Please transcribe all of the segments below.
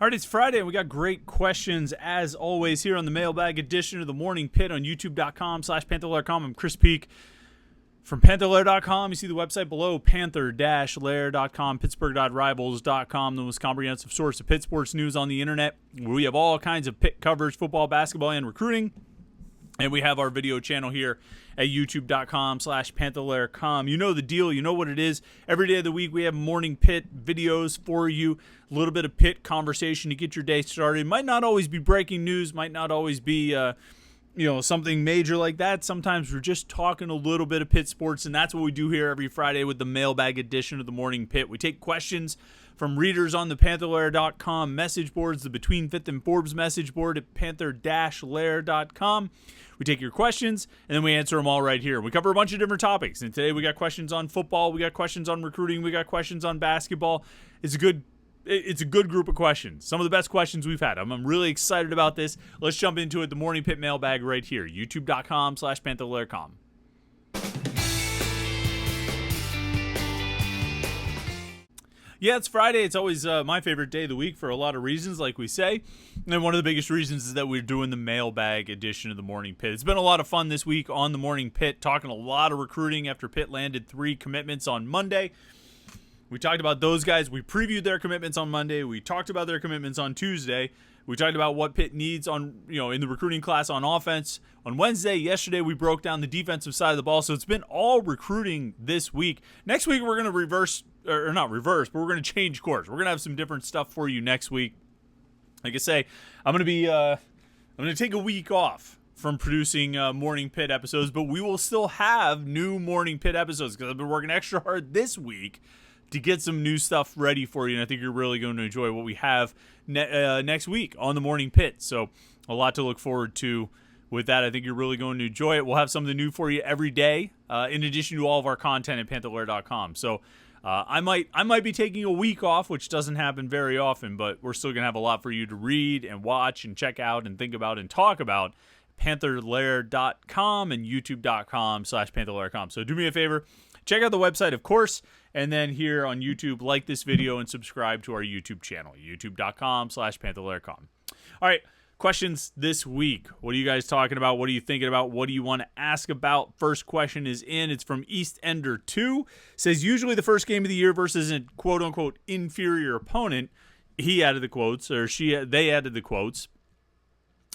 All right, it's Friday, and we got great questions, as always, here on the Mailbag edition of the Morning Pitt on youtube.com/Panther-Lair.com. I'm Chris Peak from Panther-Lair.com. You see the website below, Panther-Lair.com, Pittsburgh.rivals.com, the most comprehensive source of Pitt sports news on the internet. We have all kinds of Pitt coverage, football, basketball, and recruiting. And we have our video channel here at youtube.com/Panther-Lair.com. You know the deal. You know what it is. Every day of the week, we have Morning Pitt videos for you. A little bit of Pitt conversation to get your day started. Might not always be breaking news. Might not always be, something major like that. Sometimes we're just talking a little bit of Pitt sports, and that's what we do here every Friday with the Mailbag edition of the Morning Pitt. We take questions from readers on the Panther-Lair.com message boards, the Between Fifth and Forbes message board at Panther-Lair.com. We take your questions, and then we answer them all right here. We cover a bunch of different topics, and today we got questions on football, we got questions on recruiting, we got questions on basketball. It's a good group of questions. Some of the best questions we've had. I'm really excited about this. Let's jump into it. The Morning Pitt Mailbag right here, youtube.com/Panther-Lair.com. Yeah, it's Friday. It's always my favorite day of the week for a lot of reasons, like we say. And one of the biggest reasons is that we're doing the Mailbag edition of the Morning Pitt. It's been a lot of fun this week on the Morning Pitt, talking a lot of recruiting after Pitt landed 3 commitments on Monday. We talked about those guys. We previewed their commitments on Monday. We talked about their commitments on Tuesday. We talked about what Pitt needs on, in the recruiting class on offense. On Wednesday, yesterday, we broke down the defensive side of the ball. So it's been all recruiting this week. Next week, we're going to not reverse, but we're going to change course. We're going to have some different stuff for you next week. Like I say, I'm going to take a week off from producing Morning Pitt episodes, but we will still have new Morning Pitt episodes because I've been working extra hard this week to get some new stuff ready for you, and I think you're really going to enjoy what we have next week on the Morning Pitt. So a lot to look forward to with that. I think you're really going to enjoy it. We'll have something new for you every day, in addition to all of our content at Panther-Lair.com. So I might be taking a week off, which doesn't happen very often, but we're still going to have a lot for you to read and watch and check out and think about and talk about. Panther-Lair.com and youtube.com/Panther-Lair.com. So do me a favor, check out the website, of course, and then here on YouTube, like this video and subscribe to our YouTube channel, youtube.com/Panther-Lair.com. All right, questions this week. What are you guys talking about? What are you thinking about? What do you want to ask about? First question is in. It's from East Ender 2. Says, usually the first game of the year versus a quote-unquote inferior opponent. He added the quotes, or they added the quotes.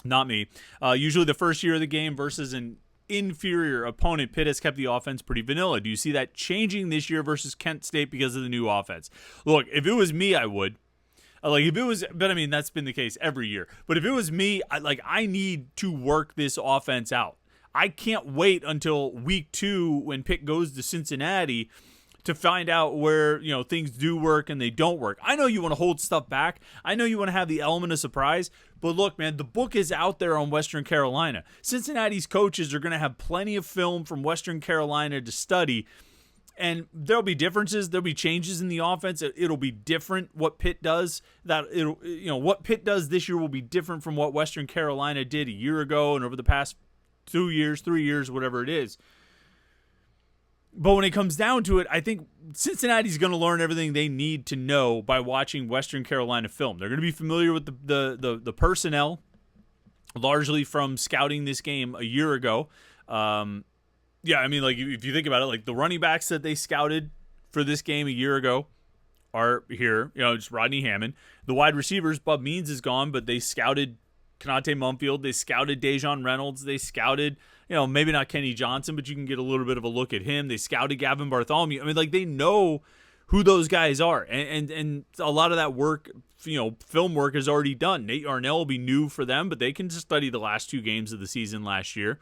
Not me. Usually the first year of the game versus an inferior opponent. Pitt has kept the offense pretty vanilla. Do you see that changing this year versus Kent State because of the new offense? Look, if it was me, I would. But I mean, that's been the case every year. But if it was me, I need to work this offense out. I can't wait until week 2 when Pitt goes to Cincinnati to find out where, things do work and they don't work. I know you want to hold stuff back. I know you want to have the element of surprise. But look, man, the book is out there on Western Carolina. Cincinnati's coaches are going to have plenty of film from Western Carolina to study. And there'll be differences. There'll be changes in the offense. It'll be different what Pitt does. What Pitt does this year will be different from what Western Carolina did a year ago and over the past 2 years, 3 years, whatever it is. But when it comes down to it, I think Cincinnati's going to learn everything they need to know by watching Western Carolina film. They're going to be familiar with the personnel, largely from scouting this game a year ago. If you think about it, the running backs that they scouted for this game a year ago are here. Just Rodney Hammond. The wide receivers, Bub Means is gone, but they scouted Kanate Mumfield. They scouted Dejon Reynolds. They scouted, maybe not Kenny Johnson, but you can get a little bit of a look at him. They scouted Gavin Bartholomew. I mean, they know who those guys are. And a lot of that work, film work is already done. Nate Arnell will be new for them, but they can just study the last 2 games of the season last year.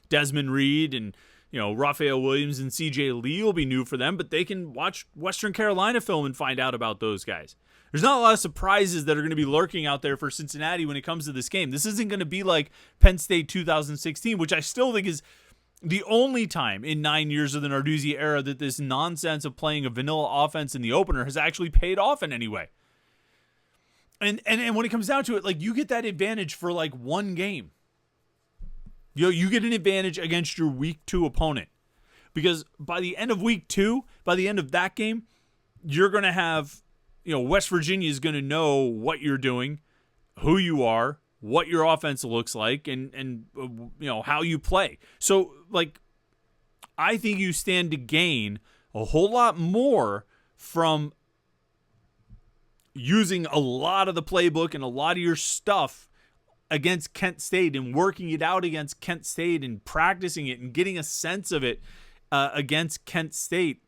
Desmond Reed and, Raphael Williams and CJ Lee will be new for them, but they can watch Western Carolina film and find out about those guys. There's not a lot of surprises that are going to be lurking out there for Cincinnati when it comes to this game. This isn't going to be like Penn State 2016, which I still think is the only time in 9 years of the Narduzzi era that this nonsense of playing a vanilla offense in the opener has actually paid off in any way. And when it comes down to it, you get that advantage for one game. You get an advantage against your week 2 opponent. Because by the end of week 2, by the end of that game, you're going to have West Virginia is going to know what you're doing, who you are, what your offense looks like, and how you play. So, I think you stand to gain a whole lot more from using a lot of the playbook and a lot of your stuff against Kent State and working it out against Kent State and practicing it and getting a sense of it against Kent State.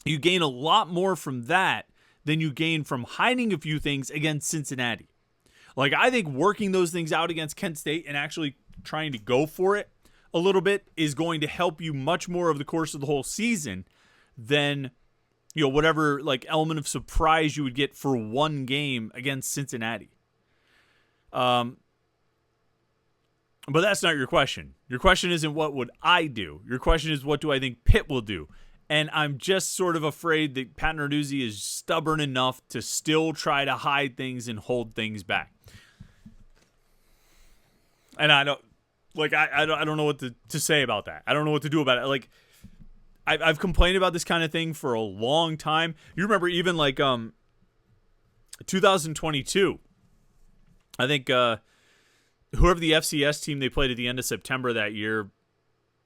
You gain a lot more from that than you gain from hiding a few things against Cincinnati. I think working those things out against Kent State and actually trying to go for it a little bit is going to help you much more over the course of the whole season than whatever element of surprise you would get for one game against Cincinnati. But that's not your question. Your question isn't what would I do. Your question is what do I think Pitt will do? And I'm just sort of afraid that Pat Narduzzi is stubborn enough to still try to hide things and hold things back. And I don't know what to say about that. I don't know what to do about it. I've complained about this kind of thing for a long time. You remember even 2022. I think whoever the FCS team they played at the end of September that year,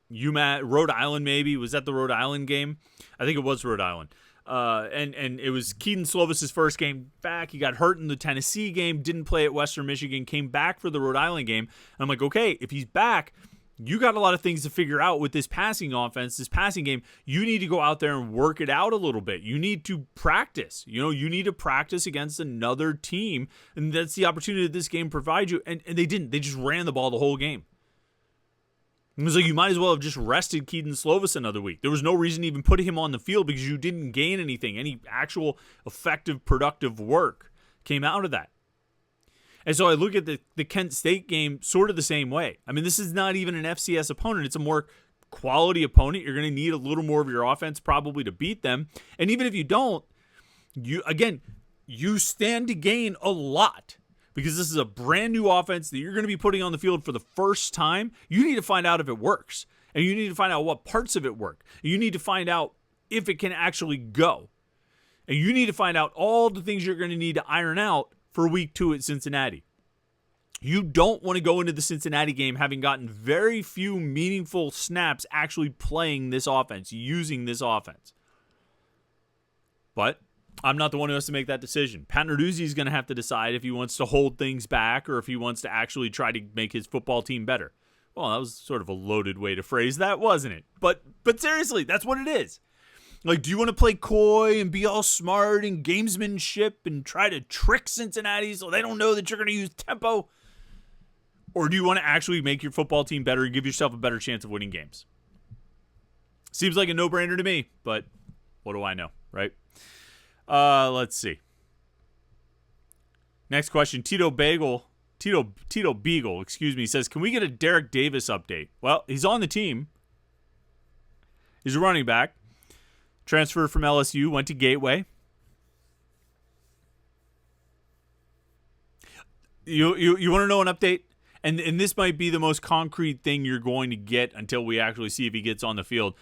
Rhode Island maybe, was that the Rhode Island game? I think it was Rhode Island. And it was Keaton Slovis's first game back. He got hurt in the Tennessee game, didn't play at Western Michigan, came back for the Rhode Island game. And I'm like, okay, if he's back, you got a lot of things to figure out with this passing offense, this passing game. You need to go out there and work it out a little bit. You need to practice. You need to practice against another team, and that's the opportunity that this game provides you. And they didn't. They just ran the ball the whole game. It was you might as well have just rested Keaton Slovis another week. There was no reason to even put him on the field because you didn't gain anything. Any actual effective, productive work came out of that. And so I look at the Kent State game sort of the same way. I mean, this is not even an FCS opponent. It's a more quality opponent. You're going to need a little more of your offense probably to beat them. And even if you don't, you stand to gain a lot because this is a brand new offense that you're going to be putting on the field for the first time. You need to find out if it works. And you need to find out what parts of it work. You need to find out if it can actually go. And you need to find out all the things you're going to need to iron out for week 2 at Cincinnati. You don't want to go into the Cincinnati game having gotten very few meaningful snaps actually playing this offense, using this offense. But I'm not the one who has to make that decision. Pat Narduzzi is going to have to decide if he wants to hold things back or if he wants to actually try to make his football team better. Well, that was sort of a loaded way to phrase that, wasn't it? But seriously, that's what it is. Do you want to play coy and be all smart and gamesmanship and try to trick Cincinnati so they don't know that you're going to use tempo? Or do you want to actually make your football team better and give yourself a better chance of winning games? Seems like a no-brainer to me, but what do I know, right? Let's see. Next question. Tito Beagle, says, can we get a Derek Davis update? Well, he's on the team. He's a running back. Transferred from LSU, went to Gateway. You want to know an update? And this might be the most concrete thing you're going to get until we actually see if he gets on the field.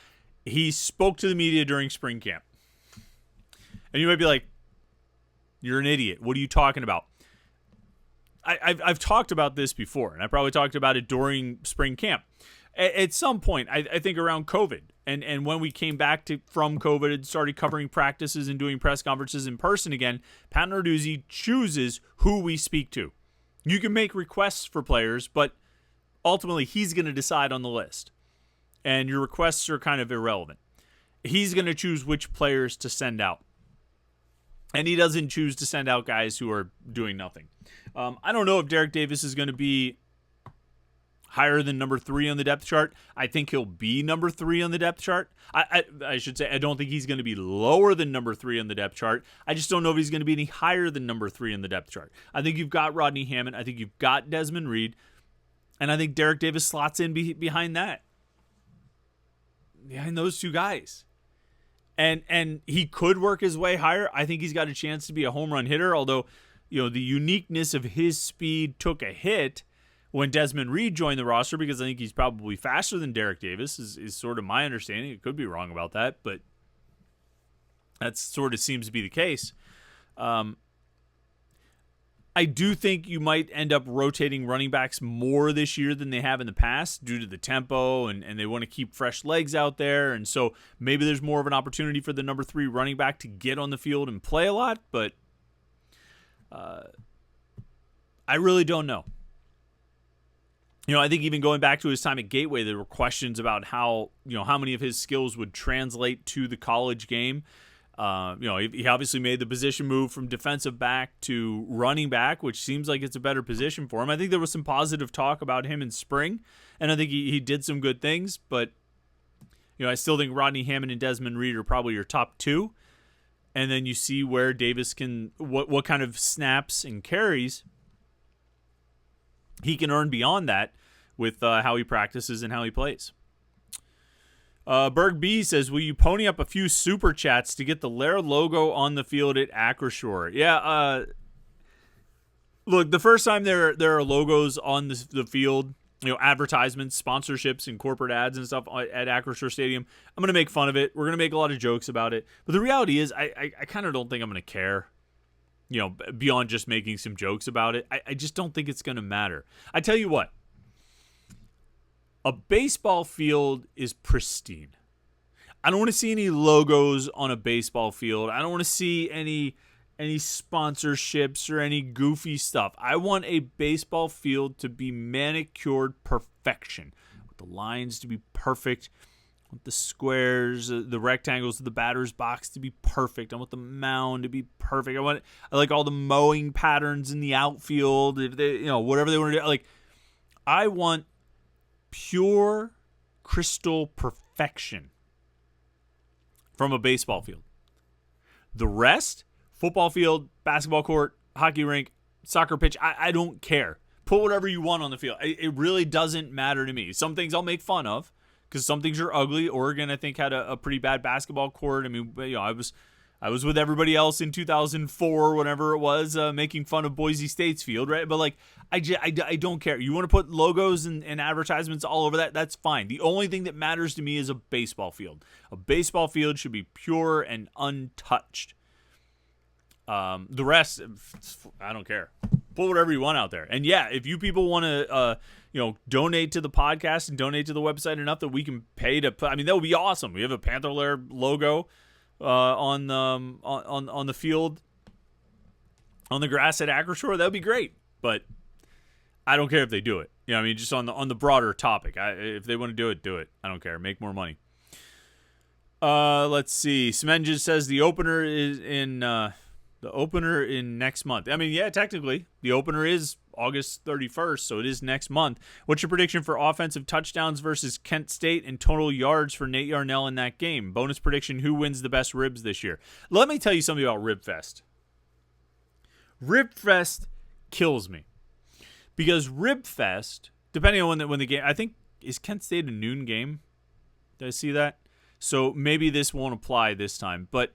He spoke to the media during spring camp. And you might be like, you're an idiot. What are you talking about? I've talked about this before, and I probably talked about it during spring camp. At some point, I think around COVID, and when we came back from COVID and started covering practices and doing press conferences in person again, Pat Narduzzi chooses who we speak to. You can make requests for players, but ultimately he's going to decide on the list. And your requests are kind of irrelevant. He's going to choose which players to send out. And he doesn't choose to send out guys who are doing nothing. I don't know if Derek Davis is going to be higher than number 3 on the depth chart. I think he'll be number 3 on the depth chart. I should say I don't think he's going to be lower than number 3 on the depth chart. I just don't know if he's going to be any higher than number 3 on the depth chart. I think you've got Rodney Hammond. I think you've got Desmond Reed. And I think Derek Davis slots in behind that. Behind those two guys. And he could work his way higher. I think he's got a chance to be a home run hitter, although, the uniqueness of his speed took a hit when Desmond Reed joined the roster, because I think he's probably faster than Derek Davis, is sort of my understanding. It could be wrong about that, but that sort of seems to be the case. I do think you might end up rotating running backs more this year than they have in the past due to the tempo, and they want to keep fresh legs out there. And so maybe there's more of an opportunity for the number 3 running back to get on the field and play a lot, but I really don't know. I think even going back to his time at Gateway, there were questions about how many of his skills would translate to the college game. He obviously made the position move from defensive back to running back, which seems like it's a better position for him. I think there was some positive talk about him in spring, and I think he did some good things, but I still think Rodney Hammond and Desmond Reed are probably your top 2. And then you see where Davis can, what kind of snaps and carries he can earn beyond that with how he practices and how he plays. Berg B says, will you pony up a few super chats to get the Lair logo on the field at Acrisure? Yeah, look, the first time there are logos on the field, advertisements, sponsorships, and corporate ads and stuff at Acrisure Stadium, I'm going to make fun of it. We're going to make a lot of jokes about it. But the reality is, I kind of don't think I'm going to care. Beyond just making some jokes about it. I just don't think it's going to matter. I tell you what, a baseball field is pristine. I don't want to see any logos on a baseball field. I don't want to see any sponsorships or any goofy stuff. I want a baseball field to be manicured perfection. I want the lines to be perfect. I want the squares, the rectangles of the batter's box to be perfect. I want the mound to be perfect. I like all the mowing patterns in the outfield. If they, whatever they want to do. Like, I want pure crystal perfection from a baseball field. The rest, football field, basketball court, hockey rink, soccer pitch, I don't care. Put whatever you want on the field. It really doesn't matter to me. Some things I'll make fun of, because some things are ugly. Oregon, I think, had a pretty bad basketball court. I mean, I was with everybody else in 2004, whenever it was, making fun of Boise State's field, right? But like, I don't care. You want to put logos and advertisements all over that? That's fine. The only thing that matters to me is a baseball field. A baseball field should be pure and untouched. The rest, I don't care. Put whatever you want out there. And yeah, if you people want to, donate to the podcast and donate to the website enough that we can pay to put, that would be awesome. We have a Panther-Lair logo on the field, on the grass at Acrisure. That would be great. But I don't care if they do it. Just on the broader topic. If they want to do it. I don't care. Make more money. Let's see. Semenja says the opener is in next month. Yeah, technically the opener is August 31st, so it is next month. What's your prediction for offensive touchdowns versus Kent State and total yards for Nate Yarnell in that game? Bonus prediction, who wins the best ribs this year? Let me tell you something about Ribfest. Ribfest kills me. Because Ribfest, depending on when the game, I think, is Kent State a noon game? Did I see that? So maybe this won't apply this time, but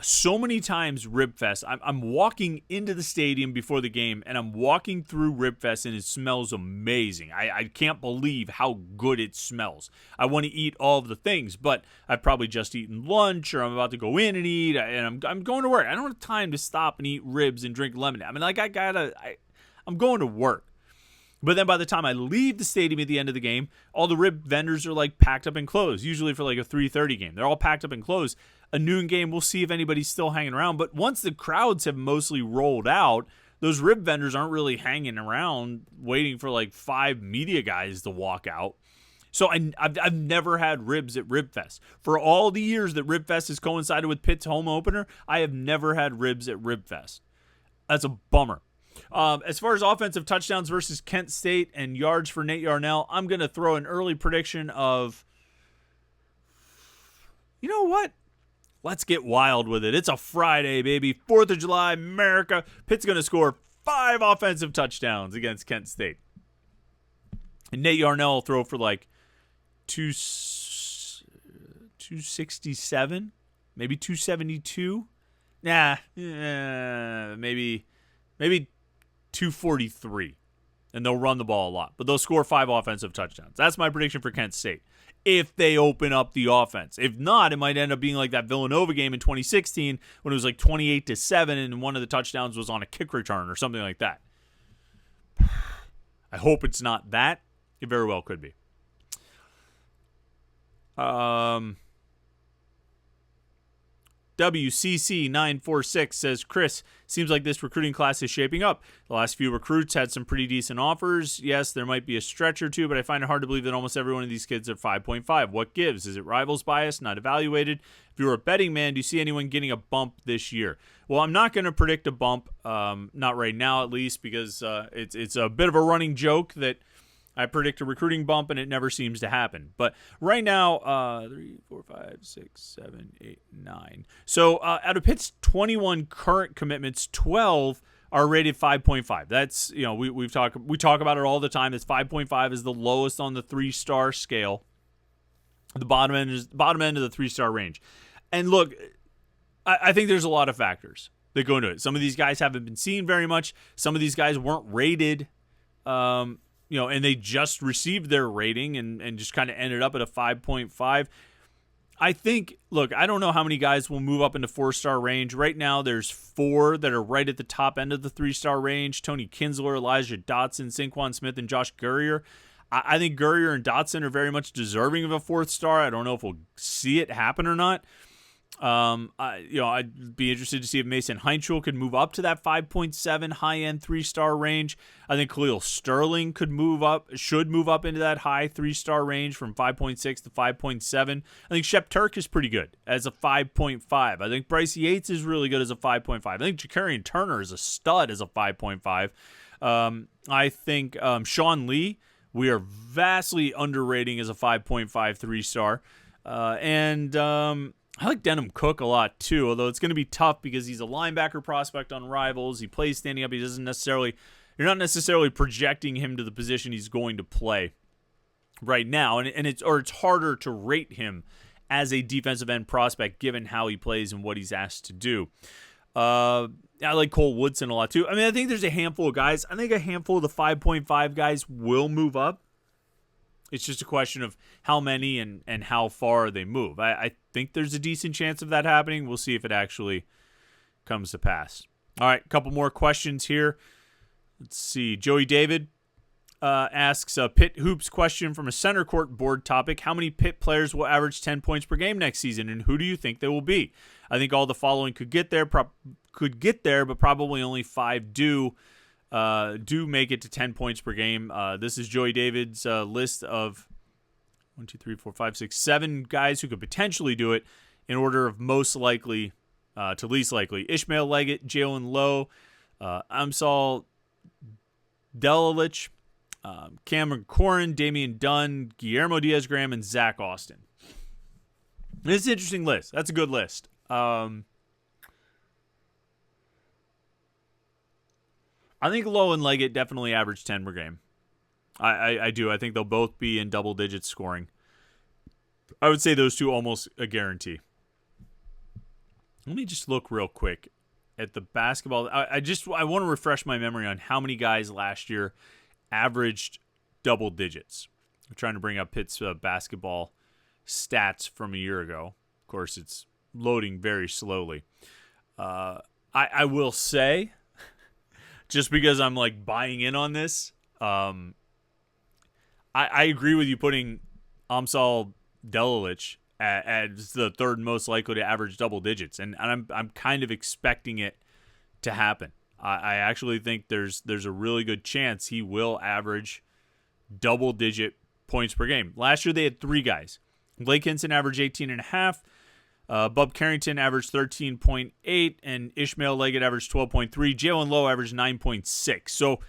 so many times Ribfest, I'm walking into the stadium before the game, and I'm walking through Ribfest, and it smells amazing. I can't believe how good it smells. I want to eat all of the things, but I've probably just eaten lunch, or I'm about to go in and eat, and I'm going to work. I don't have time to stop and eat ribs and drink lemonade. I'm going to work. But then by the time I leave the stadium at the end of the game, all the rib vendors are like packed up and closed, usually for like a 3:30 game. They're all packed up and closed. A noon game, we'll see if anybody's still hanging around. But once the crowds have mostly rolled out, those rib vendors aren't really hanging around waiting for like 5 media guys to walk out. So I've never had ribs at Ribfest. For all the years that Ribfest has coincided with Pitt's home opener, I have never had ribs at Ribfest. That's a bummer. As far as offensive touchdowns versus Kent State and yards for Nate Yarnell, I'm going to throw an early prediction of, you know what? Let's get wild with it. It's a Friday, baby. 4th of July, America. Pitt's going to score 5 offensive touchdowns against Kent State. And Nate Yarnell will throw for like 267, maybe 272. Maybe 243. And they'll run the ball a lot. But they'll score 5 offensive touchdowns. That's my prediction for Kent State. if they open up the offense. If not, it might end up being like that Villanova game in 2016 when it was like 28-7 and one of the touchdowns was on a kick return or something like that. I hope it's not that. It very well could be. WCC946 says, Chris, seems like this recruiting class is shaping up. The last few recruits had some pretty decent offers. Yes, there might be a stretch or two, but I find it hard to believe that almost every one of these kids are 5.5. What gives? Is it rivals bias, not evaluated? If you're a betting man, do you see anyone getting a bump this year? Well, I'm not going to predict a bump, not right now at least, because it's a bit of a running joke that I predict a recruiting bump, and it never seems to happen. But right now, 3, 4, 5, 6, 7, 8, 9. So out of Pitt's 21 current commitments, 12 are rated 5.5. That's, we talk about it all the time. It's 5.5 is the lowest on the 3-star scale. The bottom end of the 3-star range. And look, I think there's a lot of factors that go into it. Some of these guys haven't been seen very much. Some of these guys weren't rated. And they just received their rating and just kind of ended up at a 5.5. I think, look, I don't know how many guys will move up into 4-star range. Right now, there's 4 that are right at the top end of the 3-star range. Tony Kinsler, Elijah Dotson, Saquon Smith, and Josh Gurrier. I think Gurrier and Dotson are very much deserving of a 4th star. I don't know if we'll see it happen or not. I'd be interested to see if Mason Heinschel could move up to that 5.7 high-end 3-star range. I think Khalil Sterling should move up into that high 3-star range from 5.6 to 5.7. I think Shep Turk is pretty good as a 5.5. I think Bryce Yates is really good as a 5.5. I think Ja'Karian Turner is a stud as a 5.5. I think Sean Lee, we are vastly underrating as a 5.5 3-star. I like Denham Cook a lot, too, although it's going to be tough because he's a linebacker prospect on Rivals. He plays standing up. You're not necessarily projecting him to the position he's going to play right now, and it's harder to rate him as a defensive end prospect given how he plays and what he's asked to do. I like Cole Woodson a lot, too. I mean, I think there's a handful of guys. I think a handful of the 5.5 guys will move up. It's just a question of how many and how far they move. I think there's a decent chance of that happening. We'll see if it actually comes to pass. All right, a couple more questions here. Let's see. Joey David asks a Pitt Hoops question from a center court board topic. How many Pitt players will average 10 points per game next season, and who do you think they will be? I think all the following could get there, but probably only 5 do make it to 10 points per game. This is Joey David's list of 1, 2, 3, 4, 5, 6, 7 guys who could potentially do it in order of most likely to least likely. Ishmael Leggett, Jalen Lowe, Amsal Delalich, Cameron Corrin, Damian Dunn, Guillermo Diaz-Graham, and Zach Austin. This is an interesting list. That's a good list. I think Lowe and Leggett definitely average 10 per game. I do. I think they'll both be in double digits scoring. I would say those two almost a guarantee. Let me just look real quick at the basketball. I want to refresh my memory on how many guys last year averaged double digits. I'm trying to bring up Pitt's basketball stats from a year ago. Of course, it's loading very slowly. I will say, just because I'm like buying in on this, I agree with you putting Amsal Delalich as the third most likely to average double digits, and I'm kind of expecting it to happen. I actually think there's a really good chance he will average double digit points per game. Last year they had 3 guys. Blake Hinson averaged 18.5. Bub Carrington averaged 13.8, and Ishmael Leggett averaged 12.3. Jalen Lowe averaged 9.6. So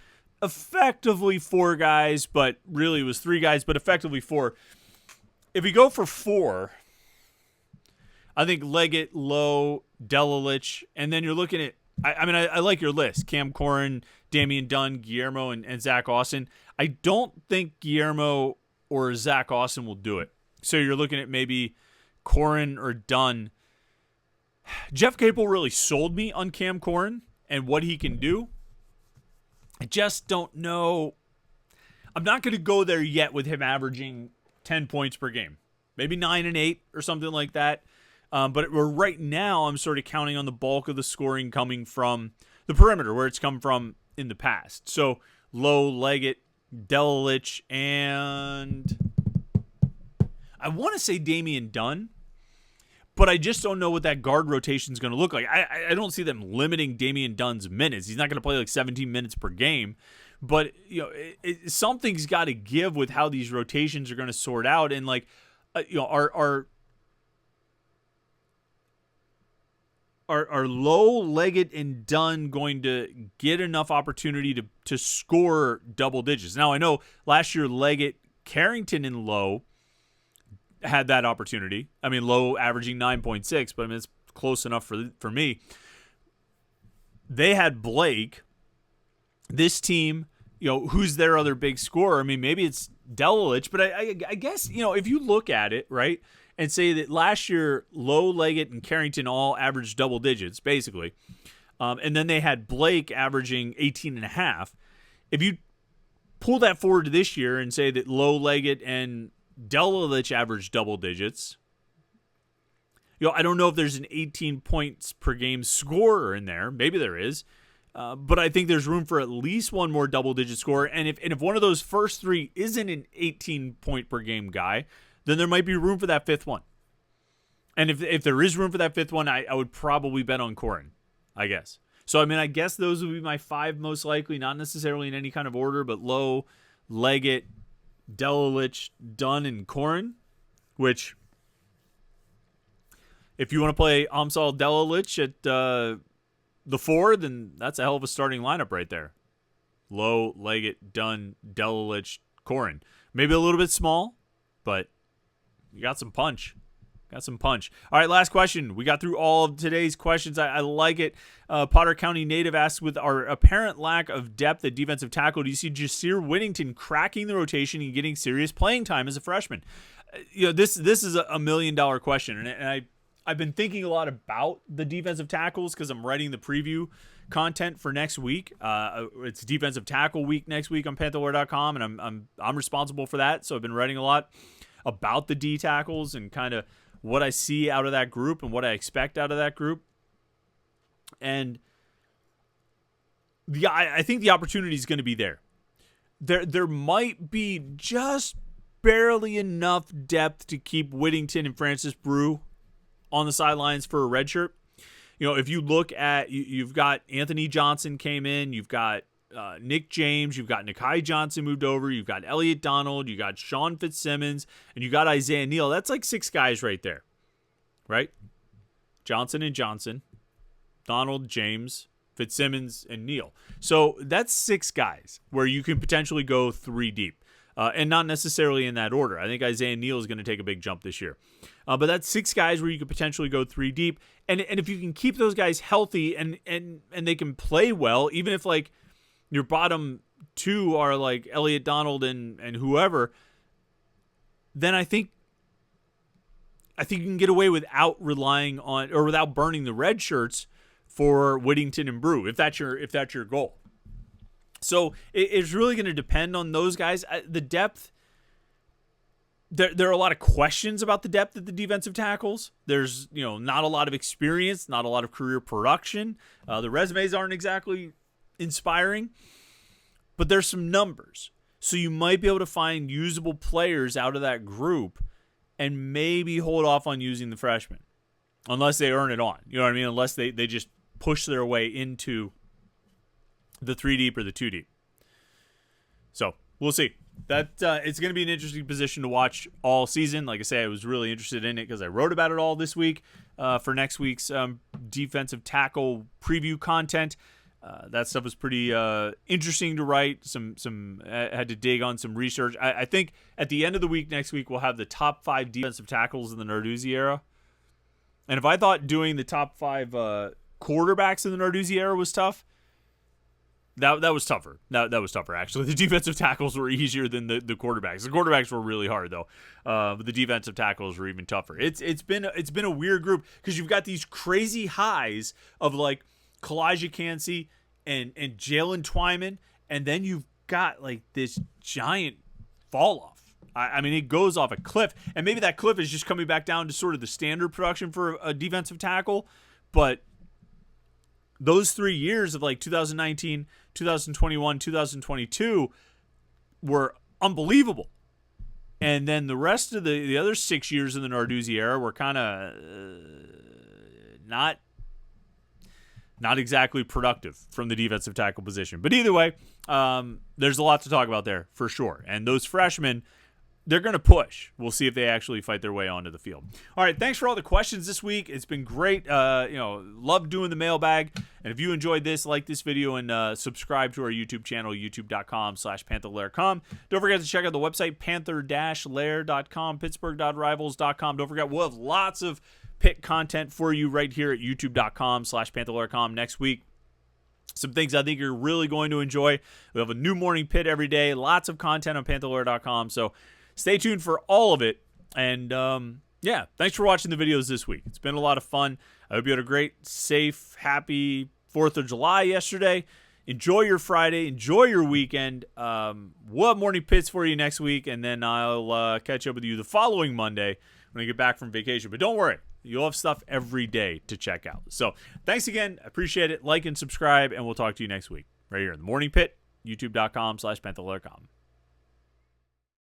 effectively 4 guys, but really it was 3 guys, but effectively 4. If we go for 4, I think Leggett, Lowe, Delalich, and then you're looking at, I like your list. Cam Corrin, Damian Dunn, Guillermo, and Zach Austin. I don't think Guillermo or Zach Austin will do it. So you're looking at maybe Corrin or Dunn. Jeff Capel really sold me on Cam Corrin and what he can do. I just don't know. I'm not going to go there yet with him averaging 10 points per game. maybe 9-8 or something like that. But right now, I'm sort of counting on the bulk of the scoring coming from the perimeter, where it's come from in the past. So Lowe, Leggett, Delilich, and I want to say Damian Dunn, but I just don't know what that guard rotation is going to look like. I don't see them limiting Damian Dunn's minutes. He's not going to play like 17 minutes per game, but something's got to give with how these rotations are going to sort out. And like, Are Lowe, Leggett, and Dunn going to get enough opportunity to score double digits? Now, I know last year Leggett, Carrington, and Lowe had that opportunity. I mean, Lowe averaging 9.6, but I mean, it's close enough for me. They had Blake. This team, who's their other big scorer? I mean, maybe it's Delilich, but I guess, if you look at it, right, and say that last year Lowe, Leggett, and Carrington all averaged double digits, basically. And then they had Blake averaging 18.5. If you pull that forward to this year and say that Lowe, Leggett, and Delilich averaged double digits, I don't know if there's an 18 points per game scorer in there. Maybe there is. But I think there's room for at least one more double-digit scorer. And if one of those first three isn't an 18-point-per-game guy, then there might be room for that fifth one. And if there is room for that fifth one, I would probably bet on Corin, I guess. So, I mean, I guess those would be my five most likely, not necessarily in any kind of order, but Lowe, Leggett, Delilich, Dunn, and Corin, which, if you want to play Amsal Delilich at the 4, then that's a hell of a starting lineup right there. Lowe, Leggett, Dunn, Delilich, Corin. Maybe a little bit small, but you got some punch. All right, last question. We got through all of today's questions. I like it. Potter County native asks, with our apparent lack of depth at defensive tackle, do you see Jasir Whittington cracking the rotation and getting serious playing time as a freshman? This is a $1 million question, and I've been thinking a lot about the defensive tackles because I'm writing the preview content for next week. It's defensive tackle week next week on Panther-Lair.com, and I'm responsible for that. So I've been writing a lot about the D tackles and kind of what I see out of that group and what I expect out of that group. And I think the opportunity is going to be there. There might be just barely enough depth to keep Whittington and Francis Brew on the sidelines for a red shirt. If you look at, you've got Anthony Johnson came in, you've got Nick James, you've got Nikai Johnson moved over, you've got Elliot Donald, you got Sean Fitzsimmons, and you got Isaiah Neal. That's like 6 guys right there, right? Johnson and Johnson, Donald, James, Fitzsimmons, and Neal. So that's 6 guys where you can potentially go 3 deep. And not necessarily in that order. I think Isaiah Neal is going to take a big jump this year. But that's 6 guys where you could potentially go 3 deep. And if you can keep those guys healthy and they can play well, even if like your bottom 2 are like Elliot Donald and whoever, then I think you can get away without relying on or without burning the red shirts for Whittington and Brew, if that's your goal. So it's really going to depend on those guys. The depth, there are a lot of questions about the depth of the defensive tackles. There's not a lot of experience, not a lot of career production. The resumes aren't exactly inspiring, but there's some numbers. So you might be able to find usable players out of that group and maybe hold off on using the freshmen unless they earn it on. You know what I mean? Unless they just push their way into the 3 deep or the 2 deep. So we'll see. That it's going to be an interesting position to watch all season. Like I say, I was really interested in it because I wrote about it all this week for next week's defensive tackle preview content. That stuff was pretty interesting to write. I had to dig on some research. I think at the end of the week next week, we'll have the top 5 defensive tackles in the Narduzzi era. And if I thought doing the top 5 quarterbacks in the Narduzzi era was tough, that was tougher. That was tougher, actually. The defensive tackles were easier than the quarterbacks. The quarterbacks were really hard, though. But the defensive tackles were even tougher. It's been a weird group because you've got these crazy highs of like Kalijah Cansey and Jalen Twyman, and then you've got like this giant fall off I mean, it goes off a cliff, and maybe that cliff is just coming back down to sort of the standard production for a defensive tackle, but those 3 years of like 2019, 2021, 2022 were unbelievable. And then the rest of the other 6 years in the Narduzzi era were kind of not exactly productive from the defensive tackle position. But either way, there's a lot to talk about there for sure. And those freshmen, they're going to push. We'll see if they actually fight their way onto the field. All right, thanks for all the questions this week. It's been great. Love doing the mailbag. And if you enjoyed this, like this video and subscribe to our YouTube channel, youtube.com/Panther-Lair.com. Don't forget to check out the website, Panther-Lair.com, Pittsburgh.rivals.com. Don't forget, we'll have lots of Pitt content for you right here at youtube.com/Panther-Lair.com next week. Some things I think you're really going to enjoy. We have a new Morning Pitt every day. Lots of content on Panther-Lair.com. So stay tuned for all of it. And, thanks for watching the videos this week. It's been a lot of fun. I hope you had a great, safe, happy 4th of July yesterday. Enjoy your Friday. Enjoy your weekend. We'll have Morning Pitts for you next week, and then I'll catch up with you the following Monday when I get back from vacation. But don't worry. You'll have stuff every day to check out. So thanks again. I appreciate it. Like and subscribe, and we'll talk to you next week right here in the Morning Pit, youtube.com/Panther-Lair.com.